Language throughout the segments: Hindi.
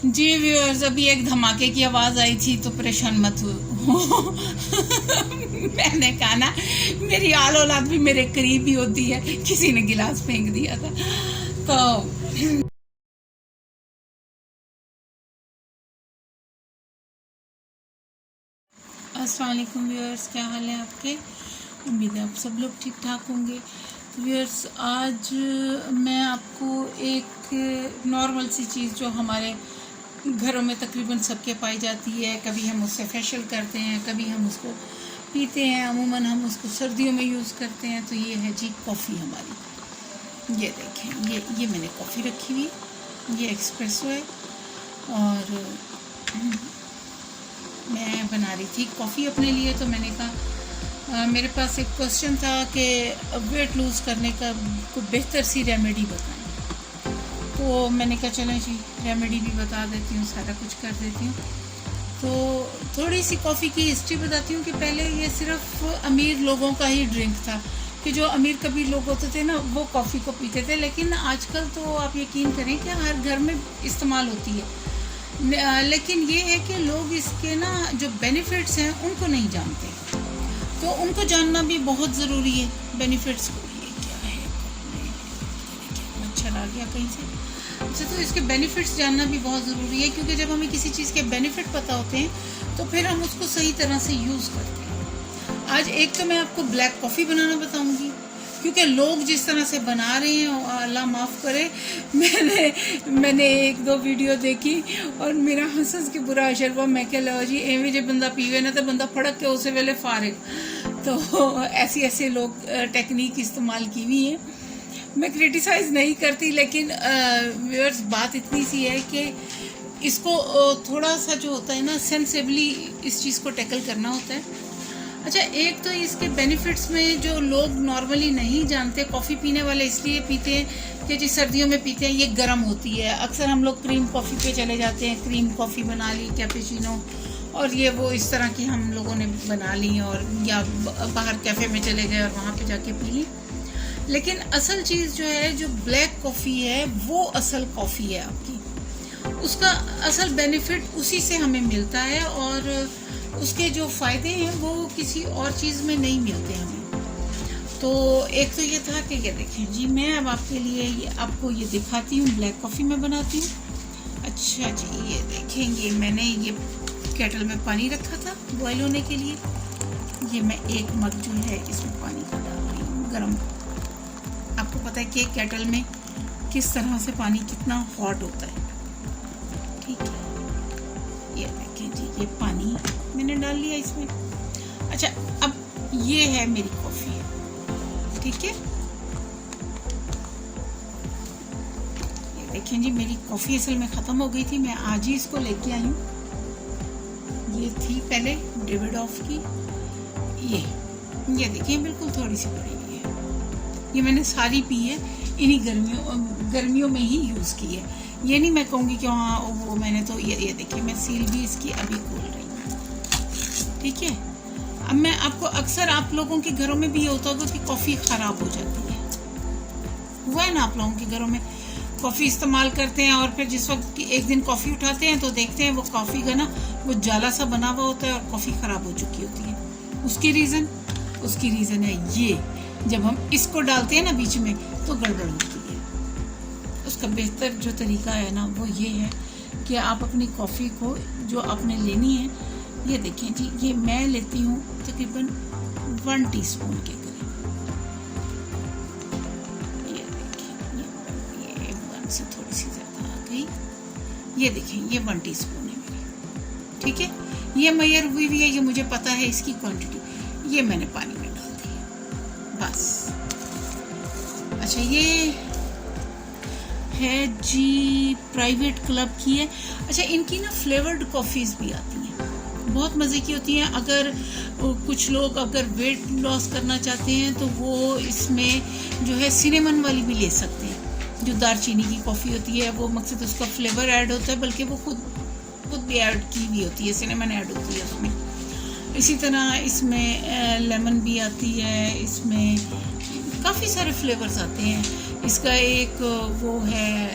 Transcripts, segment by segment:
जी व्यूअर्स, अभी एक धमाके की आवाज़ आई थी तो परेशान मत हो। मैंने कहा ना, मेरी आल औलाद भी मेरे करीब ही होती है। किसी ने गिलास फेंक दिया था तो अस्सलाम वालेकुम व्यूअर्स, क्या हाल है आपके? उम्मीद है आप सब लोग ठीक ठाक होंगे। तो व्यूअर्स, आज मैं आपको एक नॉर्मल सी चीज़ जो हमारे घरों में तकरीबन सबके पाई जाती है, कभी हम उससे फेशियल करते हैं, कभी हम उसको पीते हैं, अमूमन हम उसको सर्दियों में यूज़ करते हैं। तो ये है जी कॉफ़ी हमारी। ये देखें, ये मैंने कॉफ़ी रखी हुई है, ये एक्सप्रेसो है और मैं बना रही थी कॉफ़ी अपने लिए। तो मैंने कहा मेरे पास एक क्वेश्चन था कि वेट लूज़ करने का कोई बेहतर सी रेमेडी बताएं। तो मैंने कहा चलें जी, रेमेडी भी बता देती हूँ, सारा कुछ कर देती हूँ। तो थोड़ी सी कॉफ़ी की हिस्ट्री बताती हूँ कि पहले ये सिर्फ अमीर लोगों का ही ड्रिंक था, कि जो अमीर कबीर लोग होते थे ना, वो कॉफ़ी को पीते थे। लेकिन आजकल तो आप यकीन करें कि हर घर में इस्तेमाल होती है। लेकिन ये है कि लोग इसके ना जो बेनिफिट्स हैं उनको नहीं जानते, तो उनको जानना भी बहुत ज़रूरी है बेनिफिट्स को। ये क्या है, मच्छर आ गया कहीं से। अच्छा, तो इसके बेनिफिट्स जानना भी बहुत ज़रूरी है, क्योंकि जब हमें किसी चीज़ के बेनिफिट पता होते हैं तो फिर हम उसको सही तरह से यूज़ करते हैं। आज एक तो मैं आपको ब्लैक कॉफ़ी बनाना बताऊँगी, क्योंकि लोग जिस तरह से बना रहे हैं, अल्लाह माफ़ करे, मैंने एक दो वीडियो देखी और मेरा हंस के बुरा असर हुआ। मैं क्या लो जी, एवं जो बंदा पीवे ना तो बंदा फड़क के उस वेले फारिग। तो ऐसी ऐसे लोग टेक्निक इस्तेमाल की हुई है। मैं क्रिटिसाइज़ नहीं करती, लेकिन व्यूअर्स, बात इतनी सी है कि इसको थोड़ा सा जो होता है ना, सेंसिबली इस चीज़ को टैकल करना होता है। अच्छा, एक तो इसके बेनिफिट्स में जो लोग नॉर्मली नहीं जानते, कॉफ़ी पीने वाले इसलिए पीते हैं कि जी सर्दियों में पीते हैं, ये गर्म होती है। अक्सर हम लोग क्रीम कॉफ़ी पे चले जाते हैं, क्रीम कॉफ़ी बना ली, कैपेचिनो और ये वो इस तरह की हम लोगों ने बना ली, और या बाहर कैफ़े में चले गए और वहाँ पे जाके पी ली। लेकिन असल चीज़ जो है, जो ब्लैक कॉफ़ी है, वो असल कॉफ़ी है आपकी। उसका असल बेनिफिट उसी से हमें मिलता है, और उसके जो फ़ायदे हैं वो किसी और चीज़ में नहीं मिलते हमें। तो एक तो ये था कि ये देखें जी, मैं अब आपके लिए आपको ये दिखाती हूँ, ब्लैक कॉफ़ी मैं बनाती हूँ। अच्छा जी, ये देखेंगे, मैंने ये केटल में पानी रखा था बॉयल होने के लिए। ये मैं एक मग जो है इसमें पानी का डाल रही हूँ गर्म। आपको पता है कि केटल में किस तरह से पानी कितना हॉट होता है, ठीक है। ये देखें जी, ये पानी मैंने डाल लिया इसमें। अच्छा, अब ये है मेरी कॉफ़ी, ठीक है। ये देखें जी, मेरी कॉफ़ी असल में ख़त्म हो गई थी, मैं आज ही इसको लेके आई हूँ। ये थी पहले डेविडॉफ की, ये देखिए बिल्कुल थोड़ी सी पड़ी हुई है। ये मैंने सारी पी है, इन्हीं गर्मियों में ही यूज़ की है। ये नहीं मैं कहूँगी कि हाँ वो मैंने तो ये देखिए, मैं सील भी इसकी अभी खोल रही हूँ, ठीक है। अब मैं आपको, अक्सर आप लोगों के घरों में भी ये होता होगा कि कॉफ़ी ख़राब हो जाती है, हुआ है ना आप लोगों के घरों में? कॉफ़ी इस्तेमाल करते हैं और फिर जिस वक्त की एक दिन कॉफ़ी उठाते हैं तो देखते हैं वो कॉफ़ी का ना वो जाला सा बना हुआ होता है और कॉफ़ी ख़राब हो चुकी होती है। उसकी रीज़न है ये, जब हम इसको डालते हैं ना बीच में तो गड़बड़ होती है। उसका बेहतर जो तरीका है ना वो ये है कि आप अपनी कॉफ़ी को जो आपने लेनी है, ये देखें जी, ये मैं लेती हूँ तकरीबन 1 टीस्पून के करीब। ये देखें, ये 1 से थोड़ी सी ज़्यादा आ गई। ये देखें, ये 1 टीस्पून है मेरी, ठीक है। ये मेजर हुई भी है, ये मुझे पता है इसकी क्वांटिटी। ये मैंने पानी में डाल दी बस। अच्छा, ये है जी प्राइवेट क्लब की है। अच्छा, इनकी ना फ्लेवर्ड कॉफ़ीज़ भी आती हैं, बहुत मज़े की होती हैं। अगर कुछ लोग अगर वेट लॉस करना चाहते हैं तो वो इसमें जो है सिनेमन वाली भी ले सकते हैं। जो दारचीनी की कॉफ़ी होती है, वो मकसद उसका फ्लेवर ऐड होता है, बल्कि वो खुद भी ऐड की भी होती है, सिनेमन ऐड होती है उसमें। इसी तरह इसमें लेमन भी आती है, इसमें काफ़ी सारे फ्लेवर्स आते हैं। इसका एक वो है,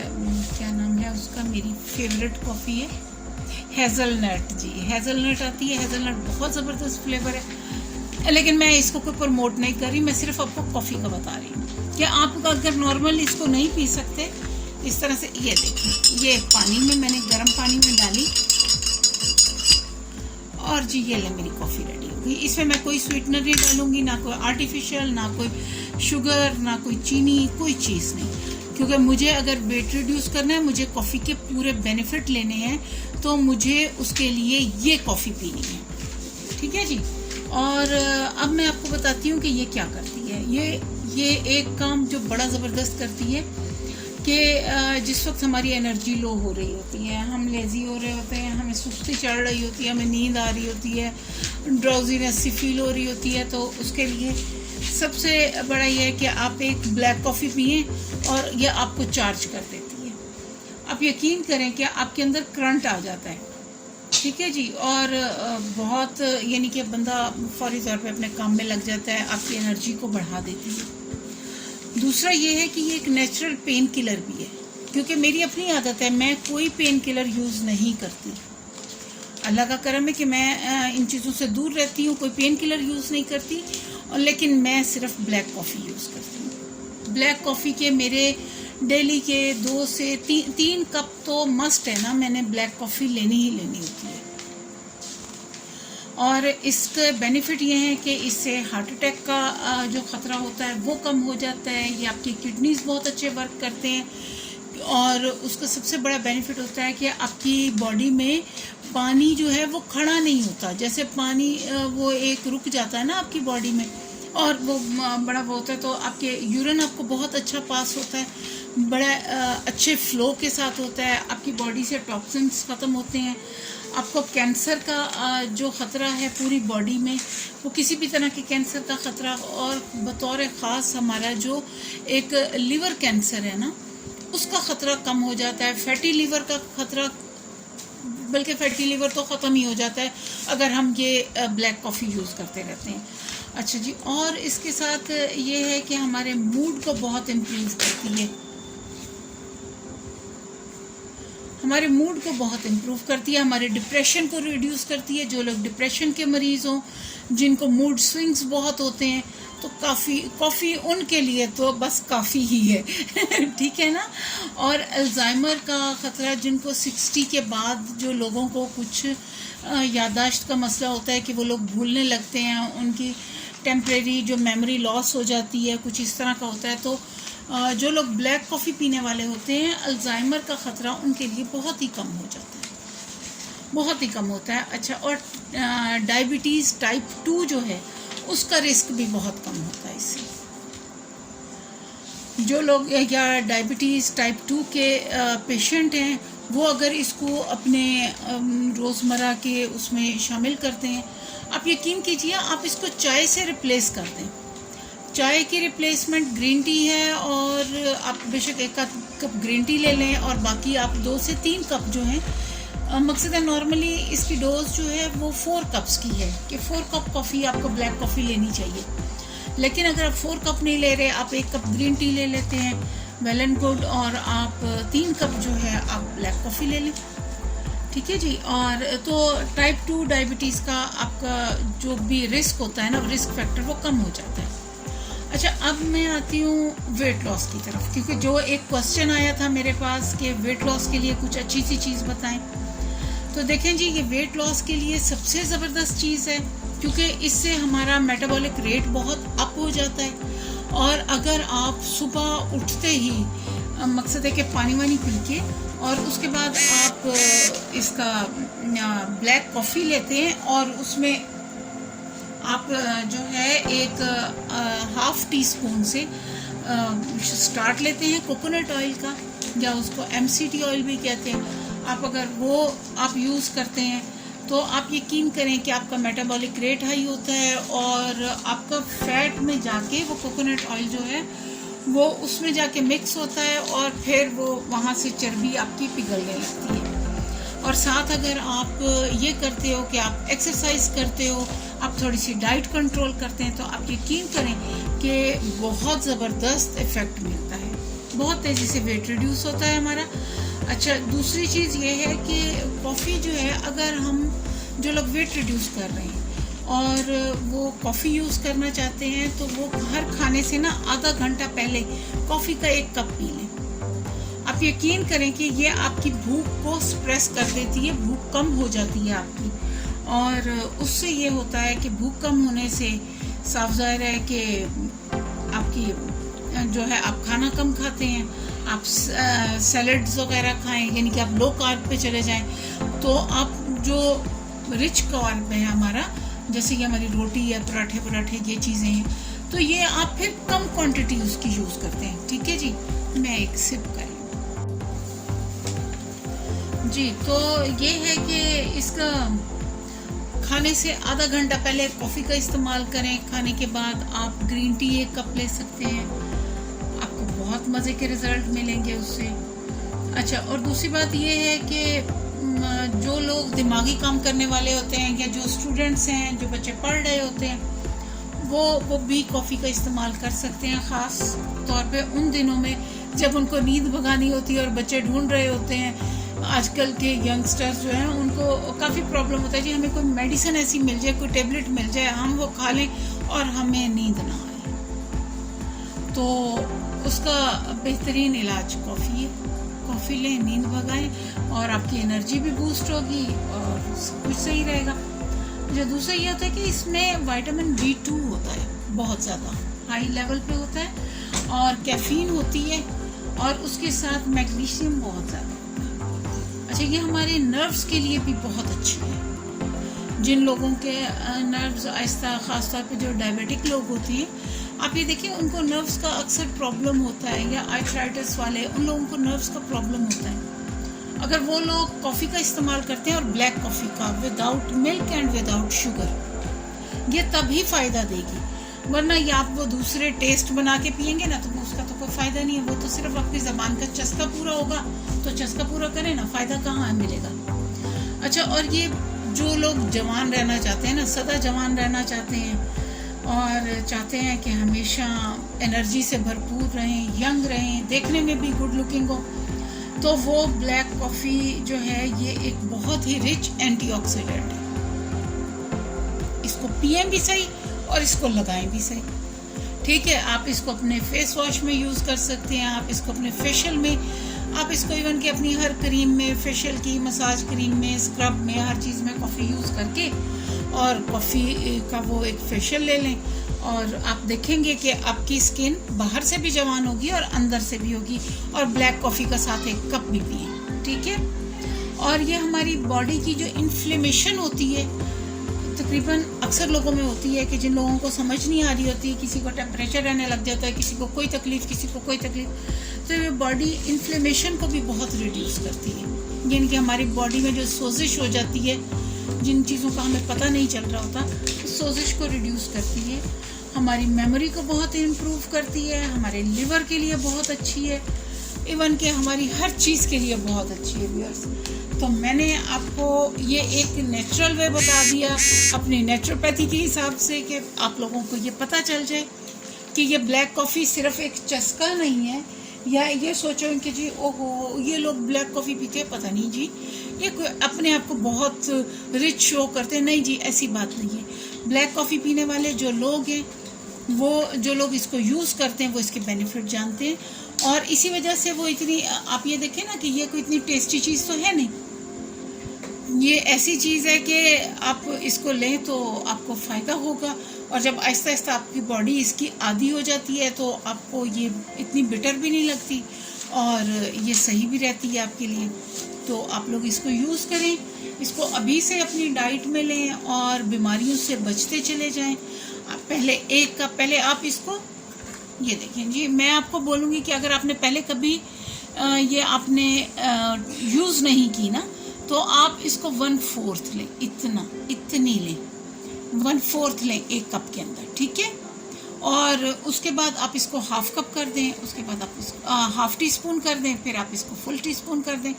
क्या नाम है उसका, मेरी फेवरेट कॉफ़ी है हेज़लनट जी। हेज़लनट आती है, हेज़लनट बहुत ज़बरदस्त फ्लेवर है, लेकिन मैं इसको कोई प्रमोट नहीं कर रही, मैं सिर्फ आपको कॉफ़ी का बता रही हूँ कि आप अगर नॉर्मल इसको नहीं पी सकते इस तरह से, ये देखिए, ये पानी में मैंने गर्म पानी में डाली और जी ये ले मेरी कॉफ़ी रेडी हो गई। इसमें मैं कोई स्वीटनर नहीं डालूंगी, ना कोई आर्टिफिशियल, ना कोई शुगर, ना कोई चीनी, कोई चीज़ नहीं, क्योंकि मुझे अगर वेट रिड्यूस करना है, मुझे कॉफ़ी के पूरे बेनिफिट लेने हैं, तो मुझे उसके लिए ये कॉफ़ी पीनी है। ठीक है जी। और अब मैं आपको बताती हूँ कि ये क्या करती है। ये एक काम जो बड़ा ज़बरदस्त करती है कि जिस वक्त हमारी एनर्जी लो हो रही होती है, हम लेज़ी हो रहे होते हैं, हमें सुस्ती चढ़ रही होती है, हमें नींद आ रही होती है, ड्राउजीनेस सी फील हो रही होती है, तो उसके लिए सबसे बड़ा ये है कि आप एक ब्लैक कॉफ़ी पिए और यह आपको चार्ज कर देती है। आप यकीन करें कि आपके अंदर करंट आ जाता है। ठीक है जी। और बहुत यानी कि बंदा फौरी तौर पे अपने काम में लग जाता है, आपकी एनर्जी को बढ़ा देती है। दूसरा ये है कि ये एक नेचुरल पेन किलर भी है, क्योंकि मेरी अपनी आदत है, मैं कोई पेन किलर यूज़ नहीं करती। अल्लाह का करम है कि मैं इन चीज़ों से दूर रहती हूँ, कोई पेन किलर यूज़ नहीं करती, और लेकिन मैं सिर्फ ब्लैक कॉफ़ी यूज़ करती हूँ। ब्लैक कॉफ़ी के मेरे डेली के 2 से 3 कप तो मस्ट है ना, मैंने ब्लैक कॉफ़ी लेनी ही लेनी होती है। और इसके बेनिफिट ये हैं कि इससे हार्ट अटैक का जो ख़तरा होता है वो कम हो जाता है, ये आपकी किडनीज़ बहुत अच्छे वर्क करते हैं, और उसका सबसे बड़ा बेनिफिट होता है कि आपकी बॉडी में पानी जो है वो खड़ा नहीं होता। जैसे पानी वो एक रुक जाता है ना आपकी बॉडी में, और वो बड़ा वो होता है, तो आपके यूरिन आपको बहुत अच्छा पास होता है, बड़ा अच्छे फ्लो के साथ होता है, आपकी बॉडी से टॉक्सिन्स ख़त्म होते हैं, आपको कैंसर का जो ख़तरा है पूरी बॉडी में, वो किसी भी तरह के कैंसर का ख़तरा, और बतौर ख़ास हमारा जो एक लीवर कैंसर है ना, उसका ख़तरा कम हो जाता है। फैटी लीवर का ख़तरा, बल्कि फैटी लीवर तो ख़त्म ही हो जाता है अगर हम ये ब्लैक कॉफ़ी यूज़ करते रहते हैं। अच्छा जी। और इसके साथ ये है कि हमारे मूड को बहुत इम्प्रूव करती है, हमारे मूड को बहुत इम्प्रूव करती है, हमारे डिप्रेशन को रिड्यूस करती है। जो लोग डिप्रेशन के मरीज़ हों, जिनको मूड स्विंग्स बहुत होते हैं, तो कॉफ़ी उनके लिए तो बस काफ़ी ही है। ठीक है ना। और अल्जाइमर का ख़तरा, जिनको 60 के बाद जो लोगों को कुछ याददाश्त का मसला होता है कि वो लोग भूलने लगते हैं, उनकी टेम्परेरी जो मेमोरी लॉस हो जाती है, कुछ इस तरह का होता है, तो जो लोग ब्लैक कॉफ़ी पीने वाले होते हैं, अल्जाइमर का ख़तरा उनके लिए बहुत ही कम हो जाता है, बहुत ही कम होता है। अच्छा। और डायबिटीज़ टाइप 2 जो है उसका रिस्क भी बहुत कम होता है इससे। जो लोग या डायबिटीज़ टाइप 2 के पेशेंट हैं, वो अगर इसको अपने रोज़मर्रा के उसमें शामिल करते हैं, आप यकीन कीजिए आप इसको चाय से रिप्लेस कर दें। चाय की रिप्लेसमेंट ग्रीन टी है, और आप बेशक 1 कप ग्रीन टी ले लें, और बाकी आप 2 से 3 कप जो हैं, मकसद है नॉर्मली इसकी डोज जो है वो 4 कप्स की है कि 4 कप कॉफ़ी आपको ब्लैक कॉफ़ी लेनी चाहिए। लेकिन अगर आप 4 कप नहीं ले रहे, आप 1 कप ग्रीन टी ले लेते हैं, वेल एंड गुड, और आप 3 कप जो है आप ब्लैक कॉफ़ी ले लें। ठीक है जी। और तो टाइप 2 डायबिटीज़ का आपका जो भी रिस्क होता है ना, रिस्क फैक्टर वो कम हो जाता है। अच्छा। अब मैं आती हूँ वेट लॉस की तरफ, क्योंकि जो एक क्वेश्चन आया था मेरे पास कि वेट लॉस के लिए कुछ अच्छी सी चीज़ बताएं, तो देखें जी, ये वेट लॉस के लिए सबसे ज़बरदस्त चीज़ है, क्योंकि इससे हमारा मेटाबॉलिक रेट बहुत अप हो जाता है। और अगर आप सुबह उठते ही मकसद है कि पानी वानी पी के, और उसके बाद आप इसका ब्लैक कॉफ़ी लेते हैं, और उसमें आप जो है एक ½ टीस्पून से स्टार्ट लेते हैं कोकोनट ऑयल का, या उसको MCT ऑयल भी कहते हैं। आप अगर वो आप यूज़ करते हैं, तो आप यकीन करें कि आपका मेटाबॉलिक रेट हाई होता है, और आपका फैट में जाके वो कोकोनट ऑयल जो है वो उसमें जाके मिक्स होता है, और फिर वो वहाँ से चर्बी आपकी पिघलने लगती है। और साथ अगर आप ये करते हो कि आप एक्सरसाइज करते हो, आप थोड़ी सी डाइट कंट्रोल करते हैं, तो आप यकीन करें कि बहुत ज़बरदस्त इफ़ेक्ट मिलता है, बहुत तेज़ी से वेट रिड्यूस होता है हमारा। अच्छा, दूसरी चीज़ ये है कि कॉफ़ी जो है, अगर हम जो लोग वेट रिड्यूस कर रहे हैं और वो कॉफ़ी यूज़ करना चाहते हैं, तो वो हर खाने से ना आधा घंटा पहले कॉफ़ी का 1 कप पी लें। आप यकीन करें कि ये आपकी भूख को सप्रेस कर देती है, भूख कम हो जाती है आपकी, और उससे ये होता है कि भूख कम होने से साफ ज़ाहिर है कि आपकी जो है, आप खाना कम खाते हैं, आप सैलड्स वगैरह खाएं, यानी कि आप लो कार्ब पे चले जाएं, तो आप जो रिच कार्ब है हमारा, जैसे कि हमारी रोटी या पराठे ये चीज़ें हैं, तो ये आप फिर कम क्वांटिटी उसकी यूज़ करते हैं। ठीक है जी, मैं एक सिप कर जी। तो ये है कि इसका खाने से आधा घंटा पहले कॉफ़ी का इस्तेमाल करें। खाने के बाद आप ग्रीन टी 1 कप ले सकते हैं, आपको बहुत मज़े के रिज़ल्ट मिलेंगे उससे। अच्छा, और दूसरी बात ये है कि जो लोग दिमागी काम करने वाले होते हैं, या जो स्टूडेंट्स हैं, जो बच्चे पढ़ रहे होते हैं, वो भी कॉफ़ी का इस्तेमाल कर सकते हैं, ख़ास तौर पे उन दिनों में जब उनको नींद भगानी होती है और बच्चे ढूंढ रहे होते हैं। आजकल के यंगस्टर्स जो हैं, उनको काफ़ी प्रॉब्लम होता है जी, हमें कोई मेडिसिन ऐसी मिल जाए, कोई टेबलेट मिल जाए, हम वो खा लें और हमें नींद ना आए। तो उसका बेहतरीन इलाज कॉफ़ी है। कॉफ़ी लें, नींद भगाएं, और आपकी एनर्जी भी बूस्ट होगी और सब कुछ सही रहेगा। जो दूसरा ये होता है कि इसमें विटामिन B2 होता है, बहुत ज़्यादा हाई लेवल पे होता है, और कैफीन होती है, और उसके साथ मैग्नीशियम बहुत ज़्यादा होता है। अच्छा, ये हमारे नर्व्स के लिए भी बहुत अच्छी है। जिन लोगों के नर्व्स आहिस्ता, ख़ास तौर पे जो डायबिटिक लोग होते हैं, आप ये देखिए, उनको नर्व्स का अक्सर प्रॉब्लम होता है, या आर्थराइटिस वाले, उन लोगों को नर्व्स का प्रॉब्लम होता है। अगर वो लोग कॉफ़ी का इस्तेमाल करते हैं, और ब्लैक कॉफ़ी का, without milk and without sugar, ये तभी फ़ायदा देगी। वरना ये आप वो दूसरे टेस्ट बना के पियेंगे ना, तो उसका तो कोई फ़ायदा नहीं है। वो तो सिर्फ आपकी ज़बान का चस्का पूरा होगा, तो चस्का पूरा करें ना, फ़ायदा कहाँ मिलेगा। अच्छा, और ये जो लोग जवान रहना चाहते हैं ना, सदा जवान रहना चाहते हैं, और चाहते हैं कि हमेशा एनर्जी से भरपूर रहें, यंग रहें, देखने में भी गुड लुकिंग हो, तो वो ब्लैक कॉफ़ी जो है, ये एक बहुत ही रिच एंटीऑक्सीडेंट है। इसको पिएं भी सही और इसको लगाएं भी सही। ठीक है, आप इसको अपने फेस वॉश में यूज़ कर सकते हैं, आप इसको अपने फेशियल में, आप इसको इवन कि अपनी हर क्रीम में, फेशियल की, मसाज क्रीम में, स्क्रब में, हर चीज़ में कॉफ़ी यूज़ करके, और कॉफ़ी का वो एक फेशियल ले लें, और आप देखेंगे कि आपकी स्किन बाहर से भी जवान होगी और अंदर से भी होगी। और ब्लैक कॉफ़ी का साथ 1 कप भी पिए। ठीक है, और ये हमारी बॉडी की जो इन्फ्लेमेशन होती है, तकरीबन अक्सर लोगों में होती है, कि जिन लोगों को समझ नहीं आ रही होती, किसी को टेम्परेचर रहने लग जाता है, किसी को कोई तकलीफ़, किसी को कोई तकलीफ़, तो ये बॉडी इन्फ्लेमेशन को भी बहुत रिड्यूस करती है। यानी कि हमारी बॉडी में जो सोजिश हो जाती है, जिन चीज़ों का हमें पता नहीं चल रहा होता, उस सोजिश को रिड्यूस करती है। हमारी मेमोरी को बहुत इम्प्रूव करती है, हमारे लिवर के लिए बहुत अच्छी है, इवन कि हमारी हर चीज़ के लिए बहुत अच्छी है व्यूअर्स। तो मैंने आपको ये एक नेचुरल वे बता दिया अपनी नेचुरोपैथी के हिसाब से, कि आप लोगों को ये पता चल जाए कि ये ब्लैक कॉफ़ी सिर्फ एक चस्का नहीं है, या ये सोचो कि जी ओहो ये लोग ब्लैक कॉफ़ी पीते हैं, पता नहीं जी, ये अपने आप को बहुत रिच शो करते हैं। नहीं जी, ऐसी बात नहीं है। ब्लैक कॉफ़ी पीने वाले जो लोग हैं, वो जो लोग इसको यूज़ करते हैं, वो इसके बेनिफिट जानते हैं, और इसी वजह से वो इतनी, आप ये देखें ना कि ये कोई इतनी टेस्टी चीज़ तो है नहीं। ये ऐसी चीज़ है कि आप इसको लें तो आपको फ़ायदा होगा, और जब आहिस्ता आहिस्ता आपकी बॉडी इसकी आदी हो जाती है, तो आपको ये इतनी बिटर भी नहीं लगती, और ये सही भी रहती है आपके लिए। तो आप लोग इसको यूज़ करें, इसको अभी से अपनी डाइट में लें, और बीमारियों से बचते चले जाएं। पहले 1 कप, पहले आप इसको, ये देखें जी, मैं आपको बोलूँगी कि अगर आपने पहले कभी ये आपने यूज़ नहीं की ना, तो आप इसको 1/4 लें, इतनी लें, 1/4 लें 1 कप के अंदर। ठीक है, और उसके बाद आप इसको 1/2 कप कर दें, उसके बाद आप इसको 1/2 टीस्पून कर दें, फिर आप इसको फुल टीस्पून कर दें।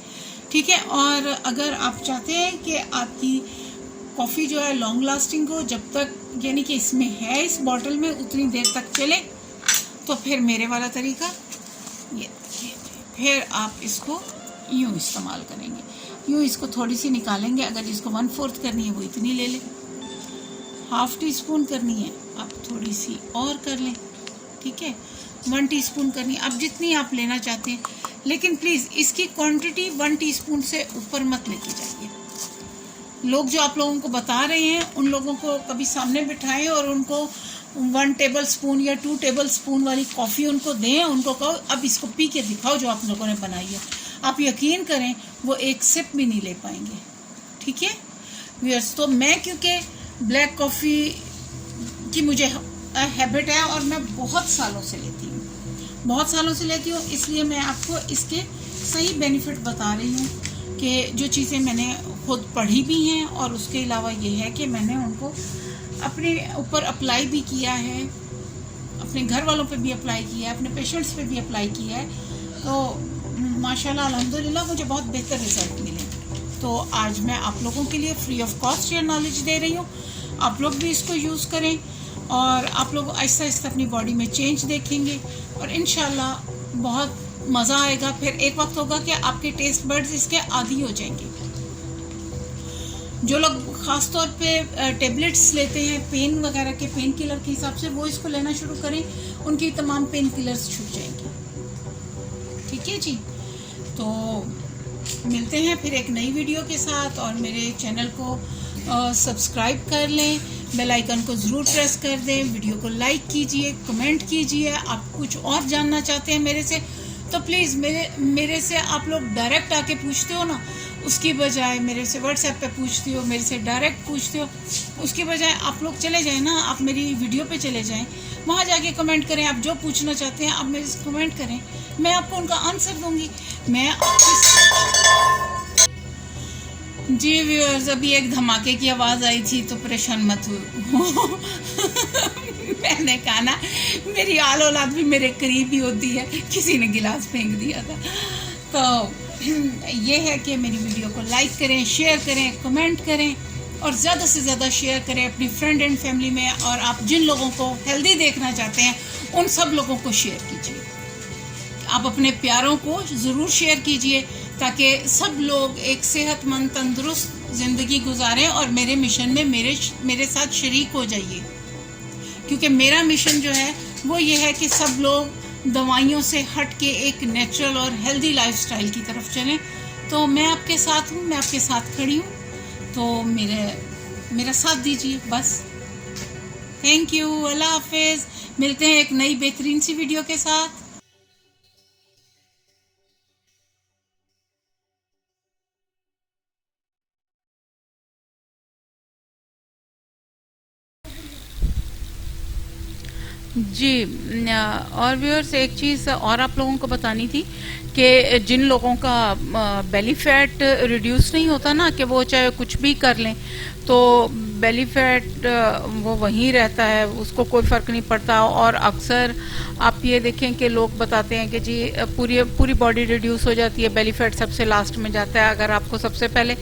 ठीक है, और अगर आप चाहते हैं कि आपकी कॉफ़ी जो है लॉन्ग लास्टिंग हो, जब तक यानी कि इसमें है, इस बॉटल में उतनी देर तक चले, तो फिर मेरे वाला तरीका ये, फिर आप इसको यूँ इस्तेमाल करेंगे। यूँ इसको थोड़ी सी निकालेंगे, अगर जिसको 1/4 करनी है वो इतनी ले लें, 1/2 टीस्पून करनी है आप थोड़ी सी और कर लें, ठीक है। 1 टीस्पून करनी है, अब जितनी आप लेना चाहते हैं, लेकिन प्लीज़ इसकी क्वांटिटी 1 टीस्पून से ऊपर मत लेके जाइए। लोग जो आप लोगों को बता रहे हैं उन लोगों को कभी सामने बिठाएं और उनको 1 टेबल स्पून या 2 टेबल स्पून वाली कॉफ़ी उनको दें, उनको कहो अब इसको पी के दिखाओ जो आप लोगों ने बनाई है। आप यकीन करें वो एक सिप भी नहीं ले पाएंगे, ठीक है व्यूअर्स। तो मैं क्योंकि ब्लैक कॉफ़ी की मुझे हैबिट है और मैं बहुत सालों से लेती हूँ, इसलिए मैं आपको इसके सही बेनिफिट बता रही हूँ कि जो चीज़ें मैंने खुद पढ़ी भी हैं और उसके अलावा ये है कि मैंने उनको अपने ऊपर अप्लाई भी किया है, अपने घर वालों पे भी अप्लाई किया है, अपने पेशेंट्स पे भी अप्लाई किया है। तो माशाल्लाह अल्हम्दुलिल्लाह मुझे बहुत बेहतर रिजल्ट मिले। तो आज मैं आप लोगों के लिए फ्री ऑफ कॉस्ट ये नॉलेज दे रही हूँ। आप लोग भी इसको यूज़ करें और आप लोग आहिस्ता आहिस्ता अपनी बॉडी में चेंज देखेंगे और इंशाल्लाह बहुत मज़ा आएगा। फिर एक वक्त होगा कि आपके टेस्ट बड्स इसके आदी हो जाएंगे। जो लोग ख़ास तौर पे टेबलेट्स लेते हैं पेन वगैरह के, पेन किलर के हिसाब से, वो इसको लेना शुरू करें, उनकी तमाम पेन किलर्स छूट जाएंगी, ठीक है जी। तो मिलते हैं फिर एक नई वीडियो के साथ और मेरे चैनल को सब्सक्राइब कर लें, बेल आइकन को ज़रूर प्रेस कर दें, वीडियो को लाइक कीजिए, कमेंट कीजिए। आप कुछ और जानना चाहते हैं मेरे से तो प्लीज़ मेरे से आप लोग डायरेक्ट आके पूछते हो ना, उसकी बजाय मेरे से व्हाट्सएप पे पूछते हो, मेरे से डायरेक्ट पूछते हो, उसके बजाय आप लोग चले जाएं ना, आप मेरी वीडियो पे चले जाएं, वहाँ जाके कमेंट करें। आप जो पूछना चाहते हैं आप मेरे से कमेंट करें, मैं आपको उनका आंसर दूंगी। मैं जी व्यूअर्स, अभी एक धमाके की आवाज़ आई थी तो परेशान मत हो। मैंने कहा ना मेरी आल औलाद भी मेरे करीब ही होती है, किसी ने गिलास फेंक दिया था। तो ये है कि मेरी वीडियो को लाइक करें, शेयर करें, कमेंट करें और ज़्यादा से ज़्यादा शेयर करें अपनी फ्रेंड एंड फैमिली में। और आप जिन लोगों को हेल्दी देखना चाहते हैं उन सब लोगों को शेयर कीजिए। आप अपने प्यारों को ज़रूर शेयर कीजिए ताकि सब लोग एक सेहतमंद तंदुरुस्त ज़िंदगी गुजारें और मेरे मिशन में मेरे साथ शरीक हो जाइए। क्योंकि मेरा मिशन जो है वो ये है कि सब लोग दवाइयों से हट के एक नेचुरल और हेल्दी लाइफस्टाइल की तरफ चलें। तो मैं आपके साथ हूँ, मैं आपके साथ खड़ी हूँ, तो मेरा साथ दीजिए बस। थैंक यू, अल्लाह हाफिज़। मिलते हैं एक नई बेहतरीन सी वीडियो के साथ। जी और व्यूअर्स एक चीज़ और आप लोगों को बतानी थी कि जिन लोगों का बेली फैट रिड्यूस नहीं होता ना, कि वो चाहे कुछ भी कर लें तो बेली फैट वो वहीं रहता है, उसको कोई फ़र्क नहीं पड़ता। और अक्सर आप ये देखें कि लोग बताते हैं कि जी पूरी बॉडी रिड्यूस हो जाती है, बेली फैट सबसे लास्ट में जाता है। अगर आपको सबसे पहले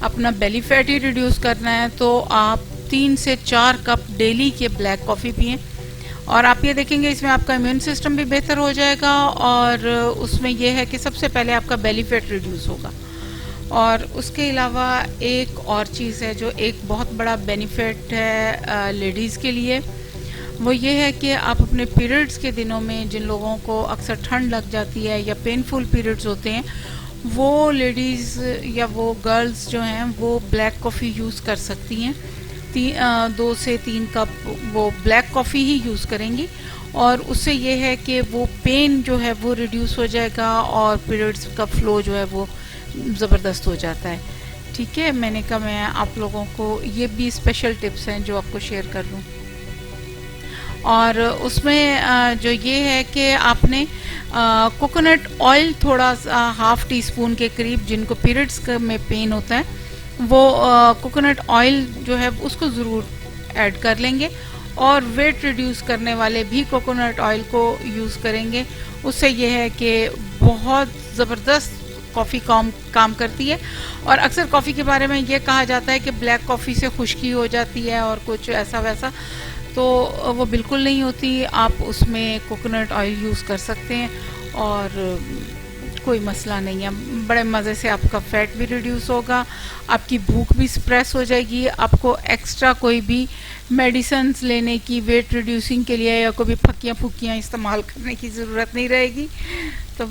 अपना बेली फैट ही रिड्यूस करना है तो आप 3 से 4 कप डेली के ब्लैक कॉफ़ी पिएं और आप ये देखेंगे इसमें आपका इम्यून सिस्टम भी बेहतर हो जाएगा और उसमें यह है कि सबसे पहले आपका बेली फैट रिड्यूस होगा। और उसके अलावा एक और चीज़ है जो एक बहुत बड़ा बेनिफिट है लेडीज़ के लिए, वो ये है कि आप अपने पीरियड्स के दिनों में जिन लोगों को अक्सर ठंड लग जाती है या पेनफुल पीरियड्स होते हैं, वो लेडीज़ या वो गर्ल्स जो हैं वो ब्लैक कॉफ़ी यूज़ कर सकती हैं। 2 से 3 कप वो ब्लैक कॉफ़ी ही यूज़ करेंगी और उससे ये है कि वो पेन जो है वो रिड्यूस हो जाएगा और पीरियड्स का फ्लो जो है वो ज़बरदस्त हो जाता है। ठीक है, मैंने कहा मैं आप लोगों को ये भी स्पेशल टिप्स हैं जो आपको शेयर कर लूँ। और उसमें जो ये है कि आपने कोकोनट ऑयल थोड़ा सा 1/2 टीस्पून के करीब, जिनको पीरियड्स में पेन होता है वो कोकोनट ऑयल जो है उसको ज़रूर ऐड कर लेंगे और वेट रिड्यूस करने वाले भी कोकोनट ऑयल को यूज़ करेंगे। उससे ये है कि बहुत ज़बरदस्त कॉफ़ी काम करती है। और अक्सर कॉफ़ी के बारे में ये कहा जाता है कि ब्लैक कॉफ़ी से खुश्की हो जाती है और कुछ ऐसा वैसा, तो वो बिल्कुल नहीं होती। आप उसमें कोकोनट ऑयल यूज़ कर सकते हैं और कोई मसला नहीं है, बड़े मज़े से आपका फैट भी रिड्यूस होगा, आपकी भूख भी सप्रेस हो जाएगी, आपको एक्स्ट्रा कोई भी मेडिसिन लेने की वेट रिड्यूसिंग के लिए या कोई भी फक्कियाँ फुक्कियाँ इस्तेमाल करने की ज़रूरत नहीं रहेगी। तो